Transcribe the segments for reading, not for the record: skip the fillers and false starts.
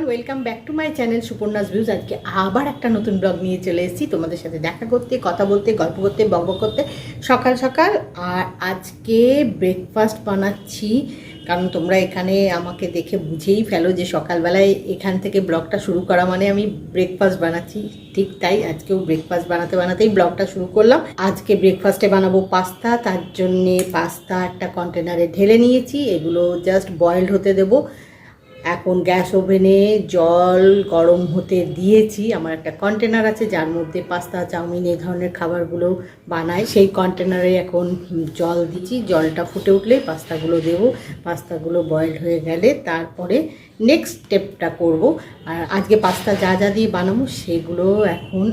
Welcome back to my channel Suparna's views. আজকে আবার একটা নতুন ব্লগ নিয়ে চলে এসেছি তোমাদের সাথে দেখা করতে, কথা বলতে, গল্প করতে, বকবক করতে সকাল সকাল। আর আজকে ব্রেকফাস্ট বানাচ্ছি, কারণ তোমরা এখানে আমাকে দেখে বুঝেই ফেলো যে সকালবেলায় এখান থেকে ব্লগটা শুরু করা মানে আমি ব্রেকফাস্ট বানাচ্ছি। ঠিক তাই, আজকেও ব্রেকফাস্ট বানাতে বানাতেই ব্লগটা শুরু করলাম। আজকে ব্রেকফাস্টে বানাবো পাস্তা, তার জন্যে পাস্তা একটা কন্টেনারে ঢেলে নিয়েছি, এগুলো জাস্ট বয়েলড হতে দেবো। এখন গ্যাস ওভেনে জল গরম হতে দিয়েছি। আমার একটা কন্টেনার আছে যার মধ্যে পাস্তা, চাউমিন এই ধরনের খাবারগুলো বানাই, সেই কন্টেনারে এখন জল দিচ্ছি। জলটা ফুটে উঠলেই পাস্তাগুলো দেবো। পাস্তাগুলো বয়েলড হয়ে গেলে তারপরে নেক্সট স্টেপটা করব। আর আজকে পাস্তা যা যা দিয়ে বানাবো সেগুলো এখন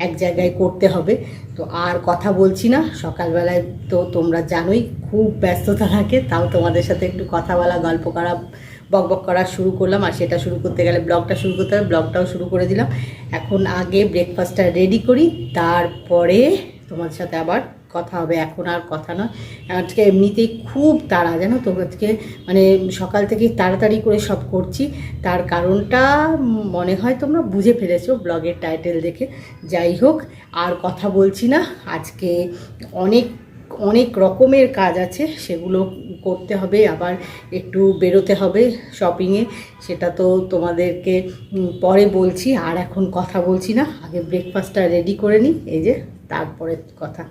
এক জায়গায় করতে হবে। তো আর কথা বলছি না, সকালবেলায় তো তোমরা জানোই খুব ব্যস্ততা থাকে, তাও তোমাদের সাথে একটু কথা বলা, গল্প করা, বকবক করা শুরু করলাম। আর সেটা শুরু করতে গেলে ব্লগটা শুরু করতে হবে, ব্লগটাও শুরু করে দিলাম। এখন আগে ব্রেকফাস্টটা রেডি করি, তারপরে তোমাদের সাথে আবার কথা হবে। এখন আর কথা নয়, আজকে এমনিতেই খুব তাড়া, জানো তো, আজকে মানে সকাল থেকেই তাড়াতাড়ি করে সব করছি। তার কারণটা মনে হয় তোমরা বুঝে ফেলেছো ব্লগের টাইটেল দেখে। যাই হোক, আর কথা বলছি না। আজকে অনেক অনেক রকমের কাজ আছে, সেগুলো করতে হবে। আবার একটু বেরোতে হবে শপিংয়ে, সেটা তো তোমাদেরকে পরে বলছি। আর এখন কথা বলছি না, আগে ব্রেকফাস্টটা রেডি করে নিই, এই যে তারপরে কথা।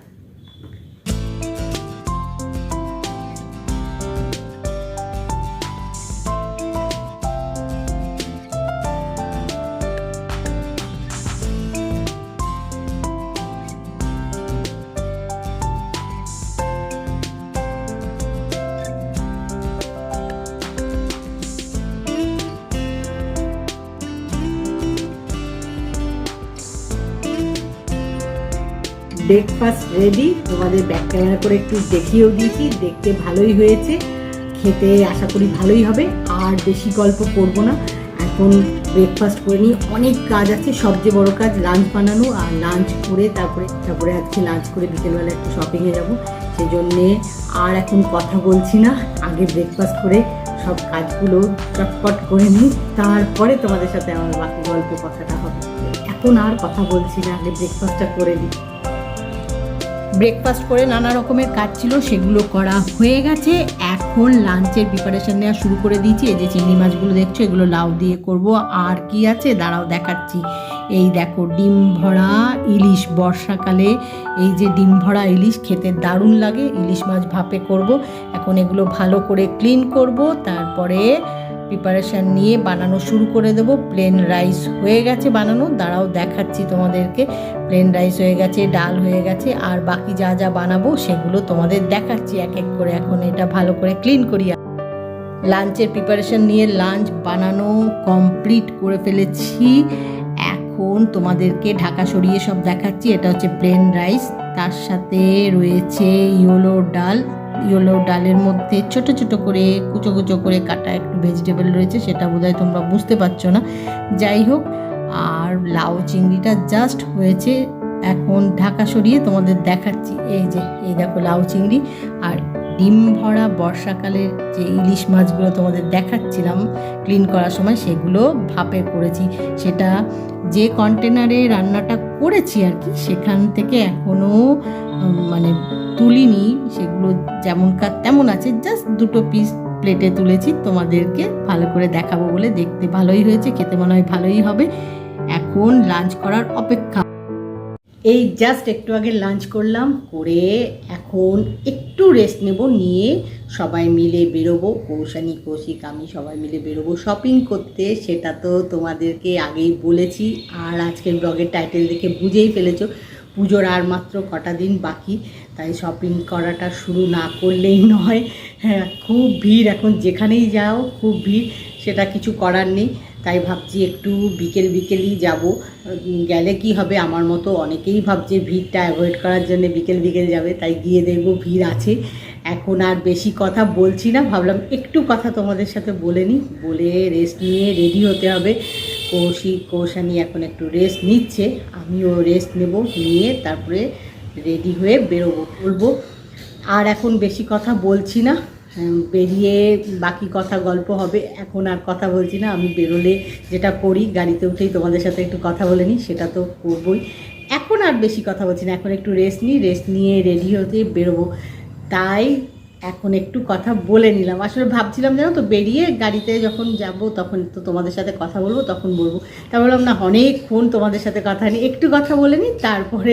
ব্রেকফাস্ট রেডি, তোমাদের ব্যাক ক্যামেরা করে একটু দেখিয়েও দিয়েছি, দেখতে ভালোই হয়েছে, খেতে আশা করি ভালোই হবে। আর বেশি গল্প করব না, এখন ব্রেকফাস্ট করে নিই। অনেক কাজ আছে, সবচেয়ে বড় কাজ লাঞ্চ বানানো। আর লাঞ্চ করে তারপরে আজকে লাঞ্চ করে বিকেলবেলা একটু শপিংয়ে যাব, সেই জন্যে আর এখন কথা বলছি না। আগে ব্রেকফাস্ট করে সব কাজগুলো চটপট করে নিই, তারপরে তোমাদের সাথে আমার বাকি গল্প কথাটা হবে। এখন আর কথা বলছি না, আগে ব্রেকফাস্টটা করে নিই। ব্রেকফাস্ট করে নানা রকমের কাজ ছিল, সেগুলো করা হয়ে গেছে। এখন লাঞ্চের প্রিপারেশন নেওয়া শুরু করে দিয়েছি। এই যে চিংড়ি মাছগুলো দেখছো, এগুলো লাউ দিয়ে করব। আর কি আছে দাঁড়াও দেখাচ্ছি। এই দেখো ডিম ভরা ইলিশ, বর্ষাকালে এই যে ডিম ভরা ইলিশ খেতে দারুণ লাগে। ইলিশ মাছ ভাপে করব। এখন এগুলো ভালো করে ক্লিন করব, তারপরে প্রিপারেশান নিয়ে বানানো শুরু করে দেবো। প্লেন রাইস হয়ে গেছে বানানো, দাঁড়াও দেখাচ্ছি তোমাদেরকে। প্লেন রাইস হয়ে গেছে, ডাল হয়ে গেছে, আর বাকি যা যা বানাবো সেগুলো তোমাদের দেখাচ্ছি এক এক করে। এখন এটা ভালো করে ক্লিন করি। লাঞ্চের প্রিপারেশান নিয়ে লাঞ্চ বানানো কমপ্লিট করে ফেলেছি। এখন তোমাদেরকে ঢাকা সরিয়ে সব দেখাচ্ছি। এটা হচ্ছে প্লেন রাইস, তার সাথে রয়েছে ইয়েলো ডালের মধ্যে ছোট ছোট করে কুচো কুচো করে কাটা একটু ভেজিটেবল রয়েছে, সেটা বোধহয় তোমরা বুঝতে পারছো না। যাই হোক, আর লাউ চিংড়িটা জাস্ট হয়েছে। এখন ঢাকা সরিয়ে তোমাদের দেখাচ্ছি। এই দেখো লাউ চিংড়ি আর ডিম ভরা বর্ষাকালের যে ইলিশ মাছগুলো তোমাদের দেখাচ্ছিলাম ক্লিন করার সময়, সেগুলো ভাপে করেছি। সেটা যে কন্টেনারে রান্নাটা করেছি আর কি, সেখান থেকে এখনও মানে তুলিনি, সেগুলো যেমনকার তেমন আছে। জাস্ট দুটো পিস প্লেটে তুলেছি, তোমাদেরকে ভালো করে দেখাবো বলে। দেখতে ভালোই হয়েছে, খেতে মনে হয় ভালোই হবে। এখন লাঞ্চ করার অপেক্ষা। এই জাস্ট একটু আগে লাঞ্চ করলাম, করে এখন একটু রেস্ট নেব, নিয়ে সবাই মিলে বেরোবো। কৌশানী, কৌশিক, আমি সবাই মিলে বেরোবো শপিং করতে। সেটা তো তোমাদেরকে আগেই বলেছি, আর আজকের ব্লগের টাইটেল দেখে বুঝেই ফেলেছো পুজোর আর মাত্র কটা দিন বাকি। তাই শপিং করাটা শুরু না করলেই নয়। হ্যাঁ, খুব ভিড়, এখন যেখানেই যাও খুব ভিড়, সেটা কিছু করার নেই। তাই ভাবছি একটু বিকেলই যাব। গেলে কি হবে, আমার মতো অনেকেই ভাবছে ভিড়টা অ্যাভয়েড করার জন্য বিকেল যাবে, তাই গিয়ে দেখবো ভিড় আছে। এখন আর বেশি কথা বলছি না, ভাবলাম একটু কথা তোমাদের সাথে বলে নিই, বলে রেস্ট নিয়ে রেডি হতে হবে। কৌশানী এখন একটু রেস্ট নিচ্ছে, আমিও রেস্ট নেব, নিয়ে তারপরে রেডি হয়ে বেরোবো বলবো। আর এখন বেশি কথা বলছি না, বেরিয়ে বাকি কথা গল্প হবে। এখন আর কথা বলছি না, আমি বেরোলে যেটা করি গাড়িতে উঠেই তোমাদের সাথে একটু কথা বলে নিই, সেটা তো করবই। এখন আর বেশি কথা বলছি না, এখন একটু রেস্ট নিয়ে রেডি হতে বেরোবো, তাই এখন একটু কথা বলে নিলাম। আসলে ভাবছিলাম জানো তো, বেরিয়ে গাড়িতে যখন যাব তখন তো তোমাদের সাথে কথা বলবো, তখন বলবো। তা বললাম না, অনেকক্ষণ তোমাদের সাথে কথা নিই, একটু কথা বলে নিই, তারপরে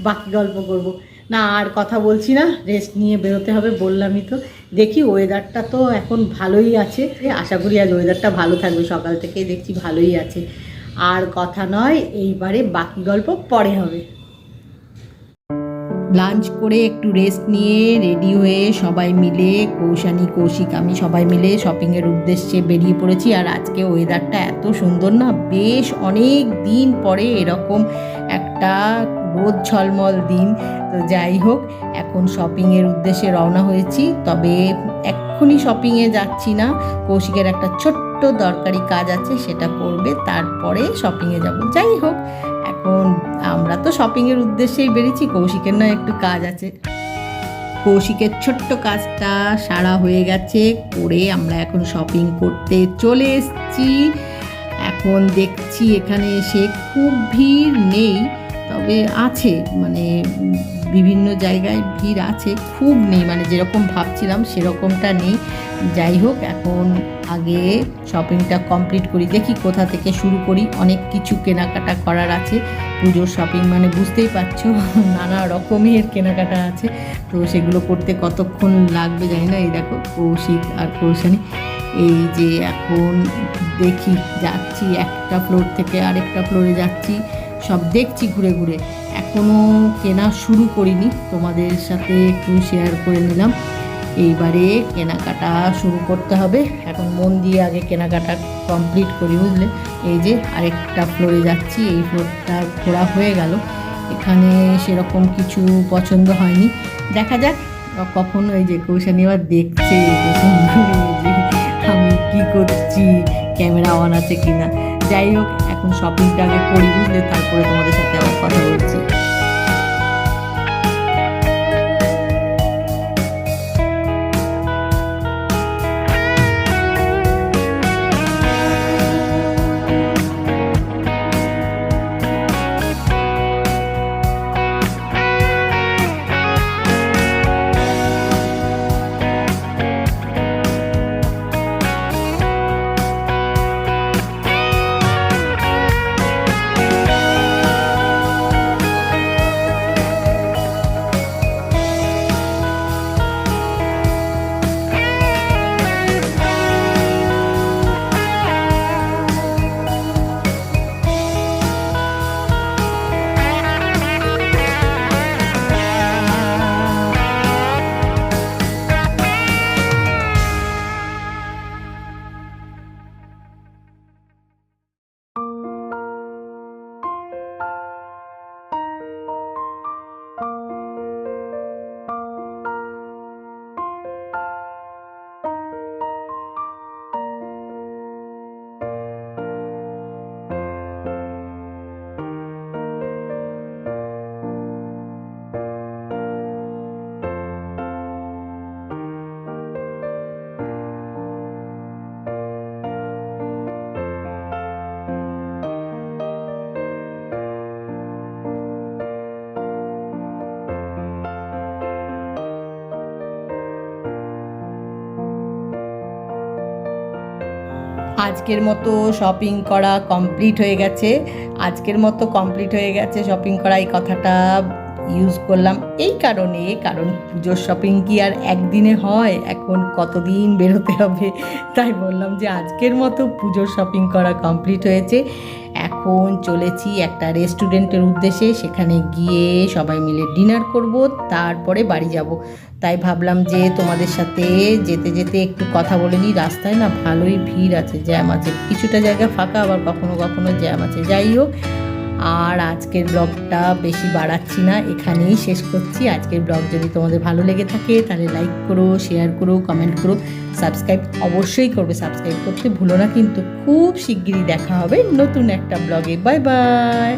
বাকি গল্প করব। না আর কথা বলছি না, রেস্ট নিয়ে বেরোতে হবে, বললামই তো। দেখি ওয়েদারটা তো এখন ভালোই আছে, আশা করি আজ ওয়েদারটা ভালো থাকবে, সকাল থেকেই দেখছি ভালোই আছে। আর কথা নয়, এইবারে বাকি গল্প পরে হবে। লাঞ্চ করে একটু রেস্ট নিয়ে রেডি হয়ে সবাই মিলে, কৌশানী, কৌশিক, আমি সবাই মিলে শপিংয়ের উদ্দেশ্যে বেরিয়ে পড়েছি। আর আজকে ওয়েদারটা এত সুন্দর না, বেশ অনেক দিন পরে এরকম একটা রোদ ঝলমল দিন। তো যাই হোক, এখন শপিংয়ের উদ্দেশ্যে রওনা হয়েছি, তবে এক্ষুনি শপিংয়ে যাচ্ছি না, কৌশিকের একটা ছোট্ট দরকারি কাজ আছে, সেটা করবে, তারপরে শপিংয়ে যাব। যাই হোক, এখন আমরা তো শপিংয়ের উদ্দেশ্যেই বেরিয়েছি, কৌশিকের নয় একটু কাজ আছে। কৌশিকের ছোট্ট কাজটা সারা হয়ে গেছে, করে আমরা এখন শপিং করতে চলে এসেছি। এখন দেখছি এখানে এসে খুব ভিড় নেই, তবে আছে, মানে বিভিন্ন জায়গায় ভিড় আছে, খুব নেই, মানে যেরকম ভাবছিলাম সেরকমটা নেই। যাই হোক, এখন আগে শপিংটা কমপ্লিট করি, দেখি কোথা থেকে শুরু করি। অনেক কিছু কেনাকাটা করার আছে, পুজোর শপিং মানে বুঝতেই পারছো, নানা রকমের কেনাকাটা আছে, তো সেগুলো করতে কতক্ষণ লাগবে জানি না। এই দেখো কৌশিক আর কৌশানী, এই যে এখন দেখি যাচ্ছি, একটা ফ্লোর থেকে আরেকটা ফ্লোরে যাচ্ছি, সব দেখছি ঘুরে ঘুরে, এখনও কেনা শুরু করিনি, তোমাদের সাথে একটু শেয়ার করে নিলাম। এইবারে কেনাকাটা শুরু করতে হবে, এখন মন দিয়ে আগে কেনাকাটা কমপ্লিট করি, বুঝলে। এই যে আরেকটা ফ্লোরে যাচ্ছি, এই ফ্লোরটা ঘোরা হয়ে গেল, এখানে সেরকম কিছু পছন্দ হয়নি, দেখা যাক কখন। এই যে কৌশানী এবার দেখছে আমি কি করছি, ক্যামেরা অন আছে কিনা। যাই হোক, এখন শপিংটা আগে করি, বুঝলে, তারপরে তোমাদের সাথে আবার কথা বলছি। আজকের মতো শপিং করা কমপ্লিট হয়ে গেছে, শপিং করা, এই কথাটা ইউজ করলাম এই কারণ পুজোর শপিং কি আর একদিনে হয়, এখন কতদিন বেরোতে হবে, তাই বললাম যে আজকের মতো পুজোর শপিং করা কমপ্লিট হয়েছে। এখন চলেছি একটা রেস্টুরেন্টের উদ্দেশ্যে, সেখানে গিয়ে সবাই মিলে ডিনার করব, তারপরে বাড়ি যাব। তাই ভাবলাম যে তোমাদের সাথে যেতে যেতে একটু কথা বলে নিই। রাস্তায় না ভালোই ভিড় আছে, জ্যাম আছে, কিছুটা জায়গা ফাঁকা, আবার কখনো কখনো জ্যাম আছে। যাই হোক, আর আজকের ব্লগটা বেশি বাড়াচ্ছি না, এখানেই শেষ করছি। আজকের ব্লগ যদি তোমাদের ভালো লেগে থাকে তাহলে লাইক করো, শেয়ার করো, কমেন্ট করো, সাবস্ক্রাইব অবশ্যই করবে, সাবস্ক্রাইব করতে ভুলো না কিন্তু। খুব শিগগিরই দেখা হবে নতুন একটা ব্লগে। Bye bye.